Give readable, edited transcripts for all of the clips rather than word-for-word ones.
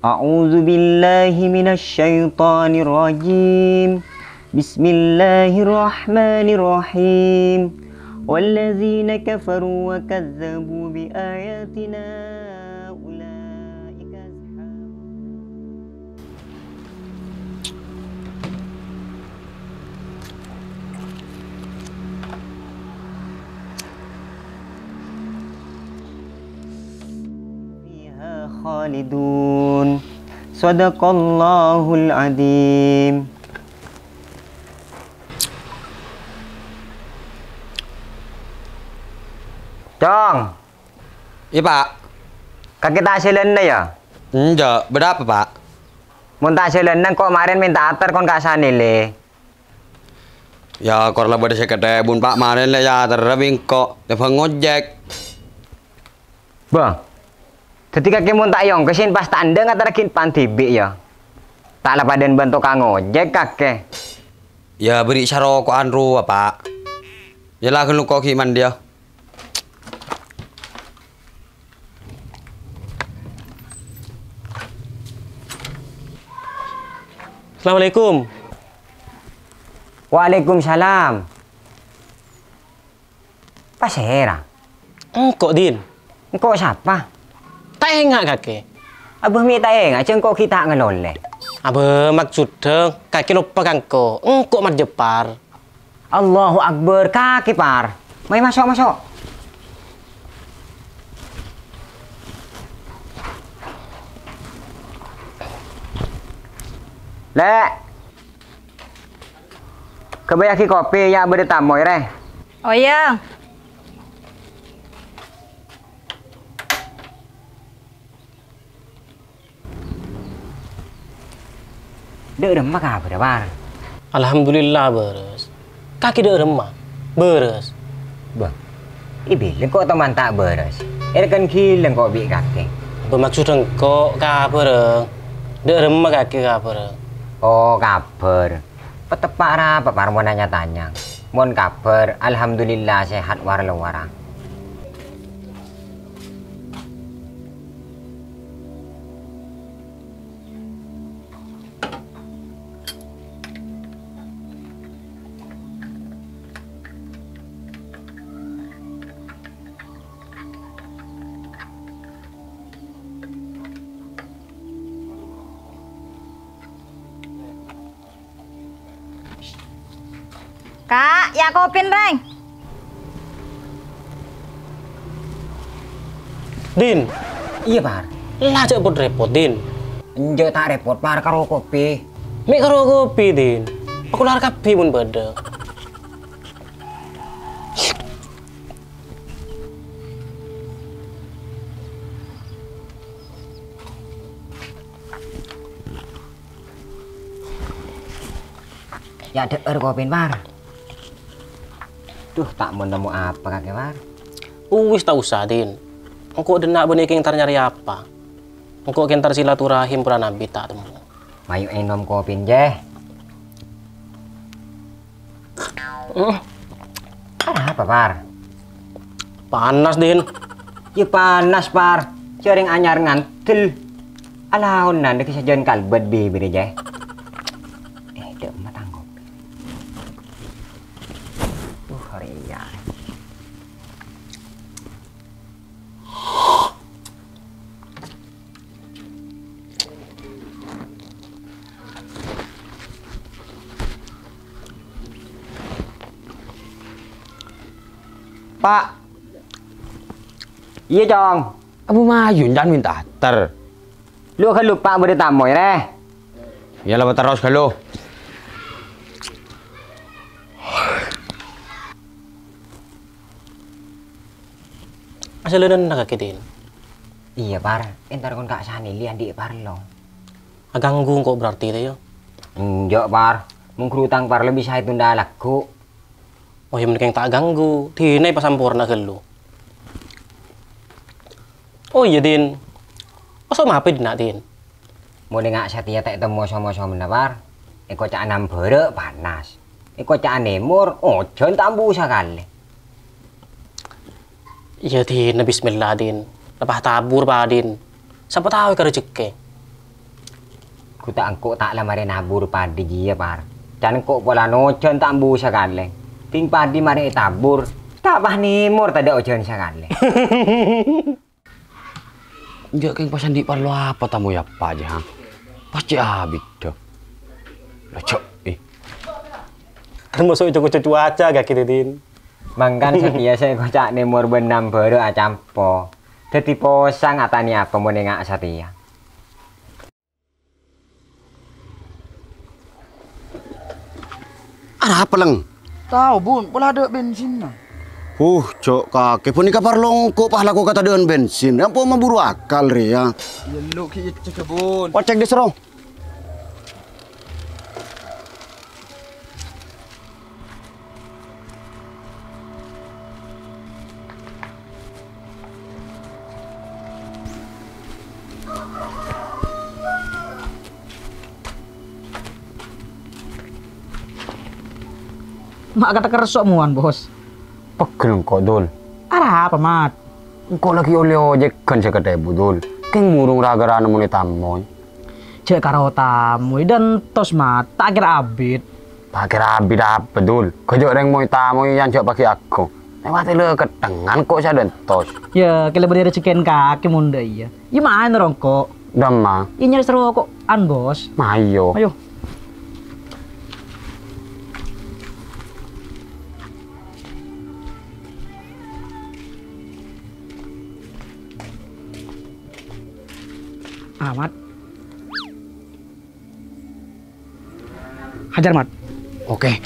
A'udzu billahi minasyaitonir rajim. Bismillahirrahmanirrahim. Walladzina kafaru wa kadzdzabu bi ayatina ulaika fiha khalidun. Shadaqallahul adzim. Cong, Iya pak. kaki tasilen ya? Enggak, berapa pak? Mun tasilen kok kemarin minta atar kon kasane le. Ya korla pada saya bun pak kemarin lah ya terlebih kok telepon ngojek. Bang, ketika kaki mun tak yong kesin pas tanda ngatarakin pantibi ya. Tak lapaden bantu kang ojek kakek. Ya beri saroko anru pak. Ya lah kalau kok kiman dia. Assalamualaikum. Waalaikumsalam. Pasera. Engkok din. Engkau siapa? Tak enggak kakek. Abah minta enggak ceng kok kita ngelole. Apa maksud kakek lupa kangko. Engkok mat Jepar. Allahu Akbar kaki par. Mai masuk. Lek. Kebayaki kopi ya bertamu re. Oh iya. Dek remah ka bar. Alhamdulillah beres. Kaki dek remah. Beres. Bang. Ibileng kok teman tak beres. Kan kileng kok bi kaki. Apa maksud engkok kabar? Dek remah kaki kabar. Oh kabar. Petepak ra papar mau nanya-tanya. Mon kabar, alhamdulillah sehat warang. Kak, ya kopin reng. Din, Iya par. lah cek pun repot din. Enjo tak repot par karo kopi. Mek karo kopi din. Aku lar kapi pun beda. Ya deer kopin par. Duh tak mau nemu apa kakek par. Wis tak usah din. Engkau denak benih kentar nyari apa? Engkau kentar silaturahim pura nabi tak temu. Mayu enom kopin jeh. Apa par? Panas din. Ya panas par. Sering anyar ngantel. Alahon nanti kesajian kalbet bibir jeh. Dek matang kopi. Hari ya. Pak. Iya Jong. Abu mayun jangan minta ter. Lu kan lupa beritamu ya. Ya lah terus kalau. Asal dan nak din. Iya par. Entar kon kak sani lian di par lo. Aganggu kok berarti itu ya. Enjok par. Mengkerutang par lebih saya tunda laku. Oh yang mending tak ganggu. Dinai pasampurna gelu. Oh iya din. Masa mape din nak din. Mau dengar setia tak temu sama-sama par. Eko cak enam bere panas. Eko cak nemur. Oh jon tambu sekali. Iya din, bismillah din. Lepas tabur pak din. Siapa tahu ke rezeki. Ku tak angkuk tak lamare nabur padi dia par. Jan kok pola nojon tak mbu sakale. Ting padi mari tabur. Tak bah nimur tak ada ojon sakale. Dia keng pasan di parlo apa tamu ya Pak aja. Pasti habis dah. Lah cok Termasuk cucu cuaca gak gitu din. Mangkan sebiasa kocak nimur benam baru acampo. Dadi posang atani apa mau nengak satia. Ada apa leng? Tahu bun, pola ada bensin nah. Cok kakek pun nikah parlong kok pahla kok kata dengan bensin. Apa memburu akal ya? Ya lu kita cek bun. Oh cek diserong. Mak kata keresok muan bos. Pegel kok dul. Ada apa mat? Kok lagi oleh ojek kan saya kata budul. Keng burung raga rana muni tamoy. Cek karo tamu dan tos mat. Tak kira abit. Tak kira abid apa dul. Kejok reng moy tamoy yang jok pakai aku. Lewat le ketengan kok saya dan tos. Ya kira berdiri ciken kaki munda iya. Ya main rongkok. Dama. Ini nyari seru kok an bos. Mayo. Ayo. Amat. Hajar mat. Oke.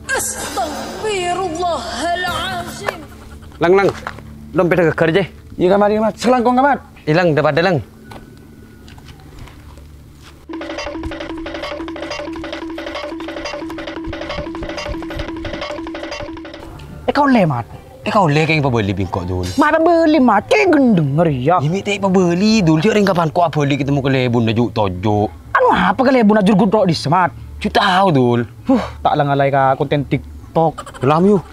Astaghfirullahalazim. Lang. Dompet ke kerja. Iya kamar mat. Selangkong kamar. Hilang dapat dalang. Kau lemat. Kau le keng pabeli bingkok dul. Mat beli mat. Kayak gendeng ngeri ya. Ini tak pabeli dul. Cik ring kapan kau beli ketemu ke lebun na juk tojo. Anu apa kali buna jur gudro di semat. Cik tahu dul. Tak lang alay ka konten TikTok. Lam yuk.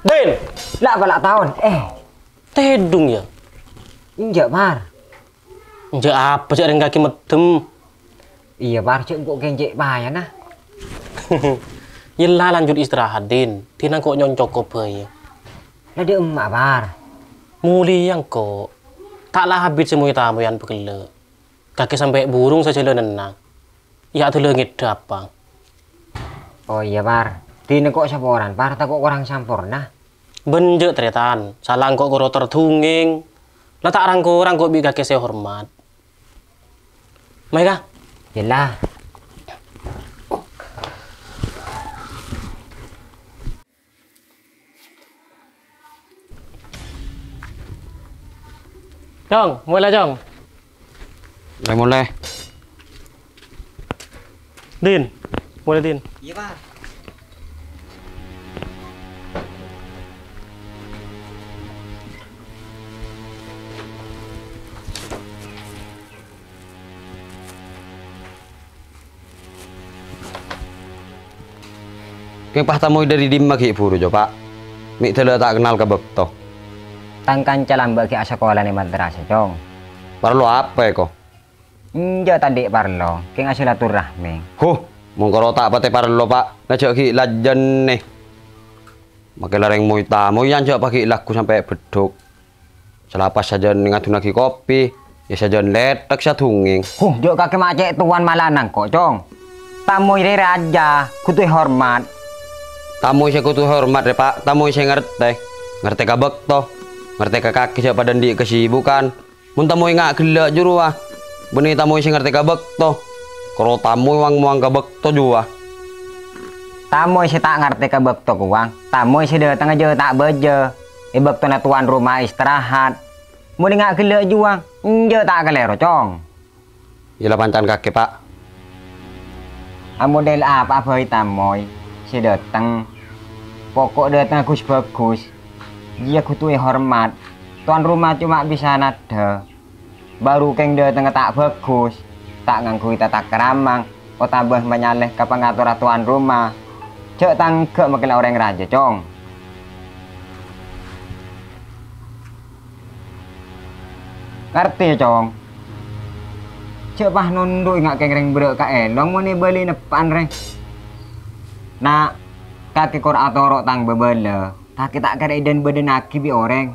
Din, Lah balak tahun. tedung ya. Injak par. Nje apa cek ring kaki medem. Iya par cek kok kenjek bahaya nah. Yelah lanjut istirahat din. Tina kok nyoncok kok bayi. Lah dia emak par. Muli yang kok. Taklah habis semua tamu yang begele. Kaki sampai burung saja lenenang. Ya tuh lengit dapang. Oh iya par. Dina kok saporan par tak kok orang sampurna. Benjek tretan. Salang kok koro tertunging. Lah tak rangko bi kaki saya hormat. Mereka. Yelah. Jong, mulai Jong. Mulai. Din, mulai Din. Iya par. Keng pahtamoy dari dimma ki puru jo pak. Mik tele tak kenal ke bekto. Tangkan calam bagi sekolah ni madrasah cong. Parlo apa ko? Inja tadi parlo. Keng silaturahmi. Mongkoro tak pate parlo pak. Ngajak ki lajen nih. Makai lareng moy tamu yang jauh pakai laku sampai beduk. Selapas saja ngadun lagi kopi. Ya saja letek satunging. Jok kakek macet tuan malanang kok cong. Tamu ini raja, kutui hormat. Tamu saya kutu hormat ya pak. Tamu saya ngerti ka bekto. Ngerti ka kaki siapa dan di kesibukan. Mun tamu nggak gelak jurua. Benih tamu saya ngerti ka bekto. Kalau tamu wang muang ka bekto jua. Tamu saya tak ngerti ke bekto kuang. Tamu saya datang aja tak beje. Bekto na tuan rumah istirahat. Mun nggak gelak juang, nje tak kelero cong. Ialah pancan kakek pak. Model apa tamoy si datang. Pokok datang bagus. Dia kutui hormat. Tuan rumah cuma bisa nada. Baru keng datang tak bagus. Tak ngangkui tata keramang. O tambah menyaleh ke pengatur tuan rumah. Cek tangke makin orang raja cong. Ngerti cong. Cek pah nunduk ngak keng reng berek ka elong mau nih beli nepan reng. Nah kaki kor atorok tang bebele. Kaki tak kira iden beden aki bi orang.